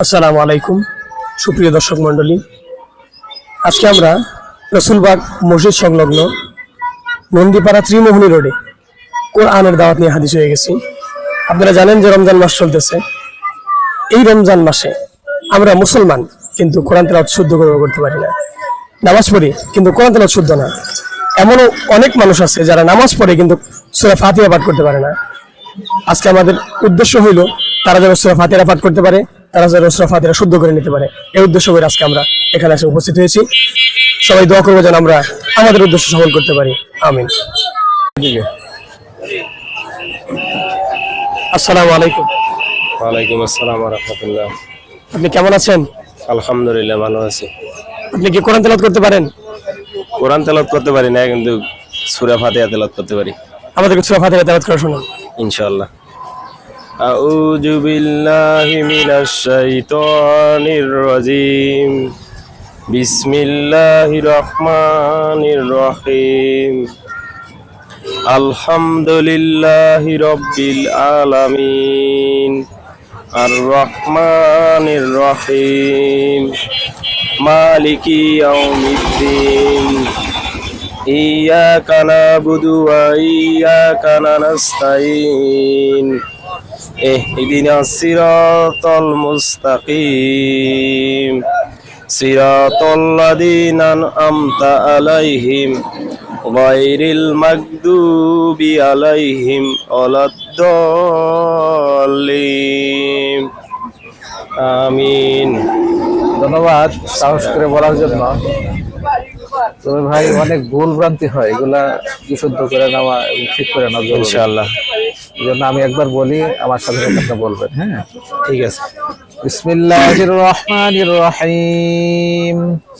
আসসালামু আলাইকুম সুপ্রিয় দর্শক মণ্ডলী, আজকে আমরা রসুলবাগ মসজিদ সংলগ্ন নন্দীপাড়া ত্রিমোহনী রোডে কোরআনের দাওয়াত নিয়ে হাজির হয়ে গেছি। আপনারা জানেন যে রমজান মাস চলতেছে। এই রমজান মাসে আমরা মুসলমান, কিন্তু কোরআন তেলাওয়াত শুদ্ধ করে করতে পারি না। নামাজ পড়ি কিন্তু কোরআন তেলাওয়াত শুদ্ধ না। এমনও অনেক মানুষ আছে যারা নামাজ পড়ে কিন্তু সূরা ফাতিহা পাঠ করতে পারে না। আজকে আমাদের উদ্দেশ্য হইল তারা যেন সূরা ফাতিহা পাঠ করতে পারে, তারা যেন সূরা ফাতিহা শুদ্ধ করে নিতে পারে। এই উদ্দেশ্য করে আজকে আমরা এখানে এসে উপস্থিত হয়েছি। সবাই দোয়া করবো যেন আমরা আমাদের উদ্দেশ্য সফল করতে পারি। আমিন। আসসালামু আলাইকুম। ওয়ালাইকুম আসসালাম ওয়া রাহমাতুল্লাহ। আপনি কেমন আছেন? আলহামদুলিল্লাহ ভালো আছি। আপনি কি কোরআন তেলাওয়াত করতে পারেন? কোরআন তেলাওয়াত করতে পারি না, কিন্তু সূরা ফাতিহা তেলাওয়াত করতে পারি। আমাদেরকে সূরা ফাতিহা তেলাওয়াত করে শোনান ইনশাআল্লাহ। আউযু বিল্লাহি মিনাশ শাইতানির রাজীম। বিসমিল্লাহির রহমানির রহিম। আলহামদুলিল্লাহি রাব্বিল আলামিন। আর রহমানির রহিম। মালিকি ইয়াউমিদ্দিন। ইয়্যাকা না'বুদু ওয়া ইয়্যাকা নাস্তাঈন। ইহদিনাস সিরাতাল মুস্তাকিম। সিরাতাল লাযীনা আন'আমতা আলাইহিম গায়রিল মাগদুবি আলাইহিম ওয়ালাদ-দাল্লিন। আমিন। ধন্যবাদ সাহস করে বলার জন্য। তবে ভাই অনেক ভুল ভ্রান্তি হয়, এগুলা বিশুদ্ধ করে নেওয়া এবং ঠিক করে নেওয়া জরুরি। ইনশাআল্লাহ। এই জন্য আমি একবার বলি, আমার সাথে সাথে আপনি বলবেন। হ্যাঁ, ঠিক আছে। বিসমিল্লাহির রহমানির রহিম।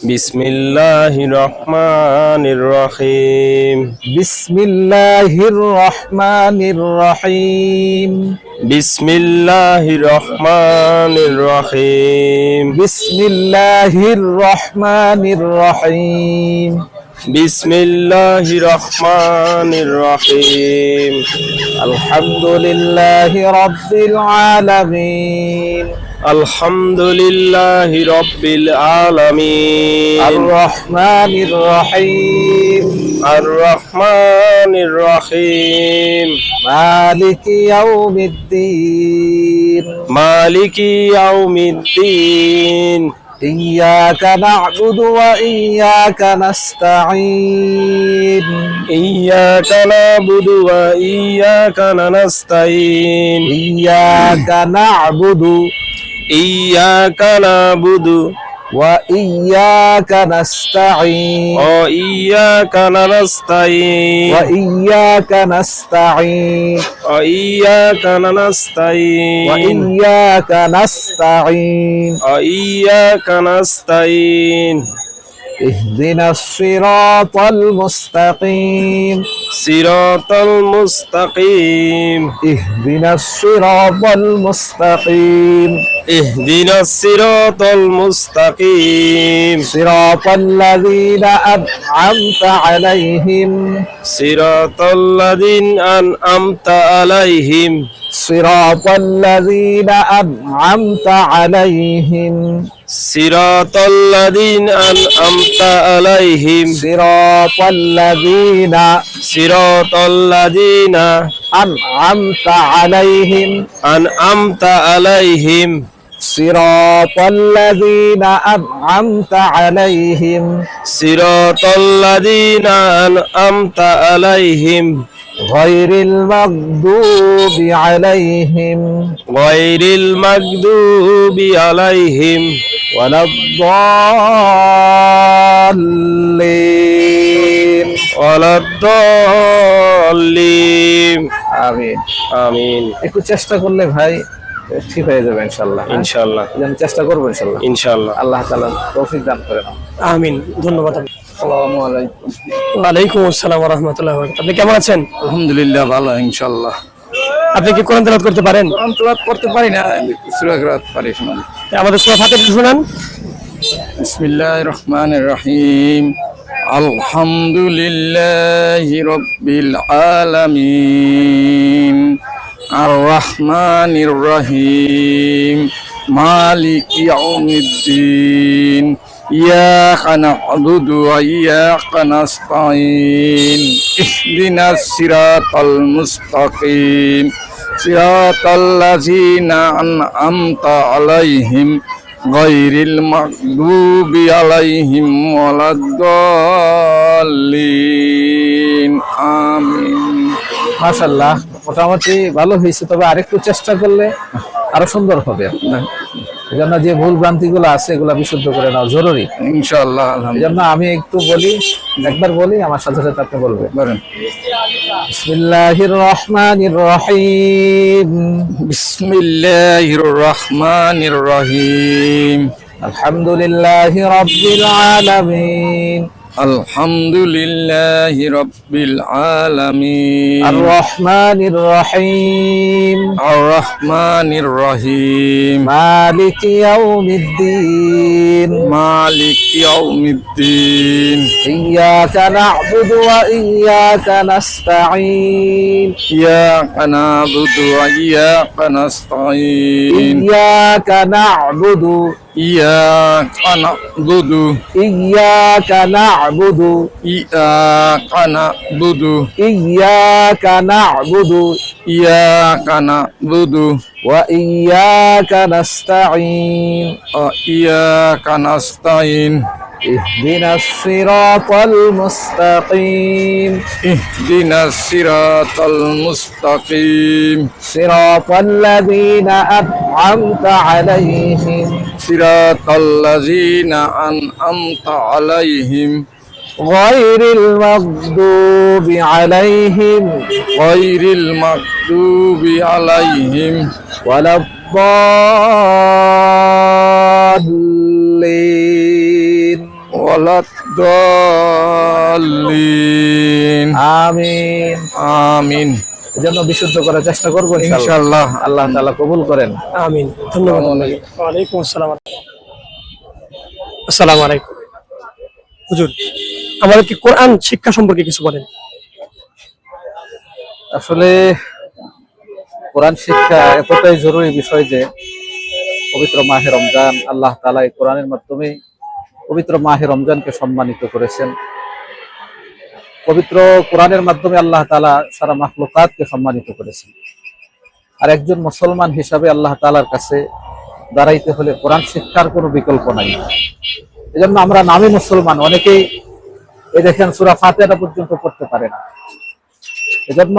বিসমিল্লাহির রহমানির রহিম। বিসমিল্লাহির রহমানির রহিম। বিসমিল্লাহির রহমানির রহিম। বিসমিল্লাহির রহমানির রহিম। বিসমিল্লাহির রহমানির রহিম। আলহামদুলিল্লাহি রাব্বিল আলামিন। আলহামদুলিল্লাহি রাব্বিল আলামিন। আর রহমানির রহিম। আর রহমানির রহিম। মালিকি ইয়াউমিদ্দিন। মালিকি ইয়াউমিদ্দিন। ইয়্যাকা না'বুদু ওয়া ইয়্যাকা নাস্তাঈন। ইয়্যাকা না'বুদু ওয়া ইয়্যাকা নাস্তাঈন। ইয়্যাকা না'বুদু ইয়্যাকা না'বুদু ওয়া ইয়্যাকা নাস্তাঈন। ও ইয়্যাকা নাস্তাঈন। ওয়া ইয়্যাকা নাস্তাঈন। ও ইয়্যাকা নাস্তাঈন। ওয়া ইয়্যাকা নাস্তাঈন। ও ইয়্যাকা নাস্তাঈন। ইহদিনাস সিরাতাল মুস্তাকিম। সিরাতাল মুস্তাকিম। ইহদিনাস সিরাতাল মুস্তাকিম। ইহদিনাস সিরাতাল মুস্তাকিম। সিরাতাল লাযীনা আন'আমতা আলাইহিম। সিরাতাল লাযীনা আন'আমতা আলাইহিম। সিরাতাল লাযীনা আন'আমতা আলাইহিম। সিরাতাল লাযীনা আন'আমতা আলাইহিম। সিরাতাল লাযীনা সিরাতাল লাযীনা আন'আমতা আলাইহিম। আন'আমতা আলাইহিম। সিরাতাল লাযীনা আন'আমতা আলাইহিম। সিরাতাল লাযীনা আন'আমতা আলাইহিম। গায়রিল মাগদুবি আলাইহিম গায়রিল মাগদুবি আলাইহিম ওয়ালাদ-দাল্লিন। ওয়ালাদ-দাল্লিন। আমিন। আমিন। একটু চেষ্টা করলে ভাই ঠিক হয়ে যাবে ইনশাআল্লাহ। ইনশাআল্লাহ। যেন চেষ্টা করবো ইনশাআল্লাহ। ইনশাআল্লাহ। আল্লাহ তাআলা তৌফিক দান করেন। আমিন। ধন্যবাদ। আসসালামু আলাইকুম। ওয়ালাইকুম আসসালাম ওয়া রাহমাতুল্লাহি ওয়া বারাকাতুহু। আপনি কেমন আছেন? আলহামদুলিল্লাহ ভালো ইনশাআল্লাহ। আপনি কি কোরআন তেলাওয়াত করতে পারেন? কোরআন তেলাওয়াত করতে পারি না, সূরা কিরাত পারি। শুনুন। আমাদের সূরা ফাতিহা শুনান। বিসমিল্লাহির রহমানির রহিম। আলহামদুলিল্লাহি রাব্বিল আলামিন। আর রহমানির রহিম। مالك يوم الدين إياك نعبد وإياك نستعين اهدنا الصراط المستقيم صراط الذين أنعمت عليهم غير المغضوب عليهم ولا الضالين آمين মাশাআল্লাহ, মোটামুটি ভালো হয়েছে, তবে আরেকটু চেষ্টা করলে আরো সুন্দর হবে। এই জন্য যে ভুল ভ্রান্তি গুলো আছে এগুলা বিশুদ্ধ করে নেওয়া জরুরি। ইনশাআল্লাহ এই আলহামদুলিল্লাহ জন্য আমি একটু বলি, একবার বলি, আমার সাথে সাথে আপনি বলবেন। বলেন বিসমিল্লাহির রহমানির রহিম, বিসমিল্লাহির রহমানির রহিম আলহামদুলিল্লাহি রাব্বিল আলামিন, আলহামদুলিল্লাহি রাব্বিল আলামিন আর রহমানির রহিম, আর রহমানির রহিম মালিক ইয়াউমিদ্দিন, মালিক ইয়াউমিদ্দিন ইয়্যাকা না'বুদু ওয়া ইয়্যাকা নাস্তাঈন, ইয়াকা না'বুদু ওয়া ইয়াকা নাস্তাঈন ইয়্যাকা না'বুদু ইয়াকা না'বুদু ইয়্যাকা না'বুদু ইয়াকা না'বুদু ইয়্যাকা না'বুদু ইয়াকা না'বুদু ওয়া ইয়্যাকা নাস্তাঈন, ইয়াকা নাস্তাঈন ইহদিনাস সিরাতাল মুস্তাকিম, ইহদিনাস সিরাতাল মুস্তাকিম সিরাতাল্লাযীনা আন'আমতা আলাইহিম সিরাতাল্লাযীনা আন'আমতা আলাইহিম গায়রিল মাগদুবি আলাইহিম গায়রিল মাগদুবি আলাইহিম ওয়ালাদ-দাল্লিন। ওয়ালাদ-দাল্লিন আমিন। আমিন। এজন্য বিশুদ্ধ করার চেষ্টা করব ইনশাআল্লাহ। ইনশাআল্লাহ আল্লাহ তাআলা কবুল করেন। আমিন। ধন্যবাদ। ওয়ালাইকুম আসসালাম। আসসালামু আলাইকুম। হুজুর, আমাদেরকে কোরআন শিক্ষা সম্পর্কে কিছু বলেন। আসলে কোরআন শিক্ষা এতটাই জরুরি বিষয় যে পবিত্র মাহে রমজান, আল্লাহ তাআলা এই কোরআনের মাধ্যমে পবিত্র মাহে রমজানকে সম্মানিত করেছেন। পবিত্র কোরআনের মাধ্যমে আল্লাহ তাআলা সারা মাখলুকাতকে সম্মানিত করেছেন। আর একজন মুসলমান হিসাবে আল্লাহ তাআলার কাছে দাঁড়াইতে হলে কোরআন শিক্ষার কোনো বিকল্প নাই। এজন্য আমরা নামে মুসলমান, অনেকেই এই দেখেন সূরা ফাতিহা পর্যন্ত পড়তে পারে না। এজন্য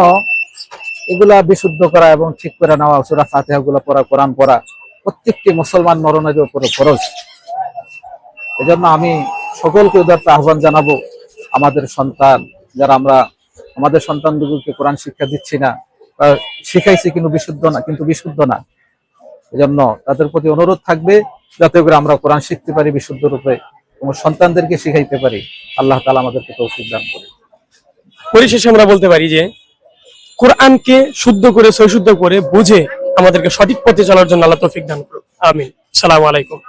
এগুলা বিশুদ্ধ করা এবং ঠিক করে নেওয়া, সূরা ফাতিহা গুলা পড়া, কোরআন পড়া প্রত্যেকটি মুসলমান নরনারীর উপরে ফরজ। এজন্য আমি সকলকে উদাত্ত আহ্বান জানাবো, আমাদের সন্তান যারা আমরা আমাদের সন্তানগুলোকে কোরআন শিক্ষা দিচ্ছি না, শিখাইছি কিন্তু বিশুদ্ধ না, এজন্য তাদের প্রতি অনুরোধ থাকবে যাতে করে আমরা কোরআন শিখতে পারি বিশুদ্ধ রূপে এবং সন্তানদেরকে শিখাইতে পারি। আল্লাহ তাআলা আমাদেরকে তৌফিক দান করুন। পরিশেষে আমরা বলতে পারি যে কোরআনকে শুদ্ধ করে সহিশুদ্ধ করে বুঝে আমাদেরকে সঠিক পথে চলার জন্য আল্লাহ তৌফিক দান করুন। আমিন। আসসালামু আলাইকুম।